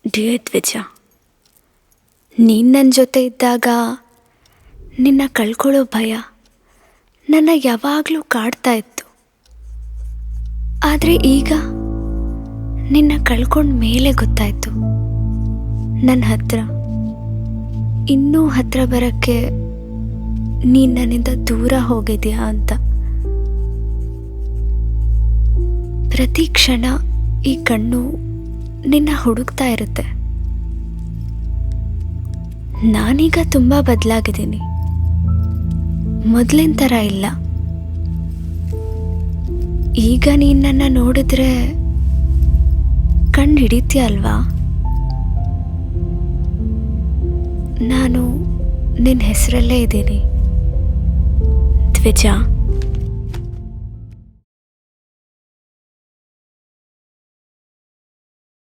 Dear ದ್ವಿಜ, ನೀನು ನನ್ನ ಜೊತೆ ಇದ್ದಾಗ ನಿನ್ನ ಕಳ್ಕೊಳ್ಳೋ ಭಯ ನನ್ನ ಯಾವಾಗಲೂ ಕಾಡ್ತಾ ಇತ್ತು. ಆದರೆ ಈಗ ನಿನ್ನ ಕಳ್ಕೊಂಡ ಮೇಲೆ ಗೊತ್ತಾಯಿತು, ನನ್ನ ಹತ್ರ ಇನ್ನೂ ಹತ್ರ ಬರೋಕ್ಕೆ ನೀನು ನನ್ನಿಂದ ದೂರ ಹೋಗಿದ್ಯಾ ಅಂತ. ಪ್ರತಿ ಕ್ಷಣ ಈ ಕಣ್ಣು ನಿನ್ನ ಹುಡುಕ್ತಾ ಇರುತ್ತೆ. ನಾನೀಗ ತುಂಬ ಬದಲಾಗಿದ್ದೀನಿ, ಮೊದಲಿನ ಥರ ಇಲ್ಲ. ಈಗ ನೀನು ನನ್ನ ನೋಡಿದ್ರೆ ಕಣ್ಣು ಹಿಡಿತೀಯ ಅಲ್ವಾ? ನಾನು ನಿನ್ನ ಹೆಸರಲ್ಲೇ ಇದ್ದೀನಿ ದ್ವಿಜ.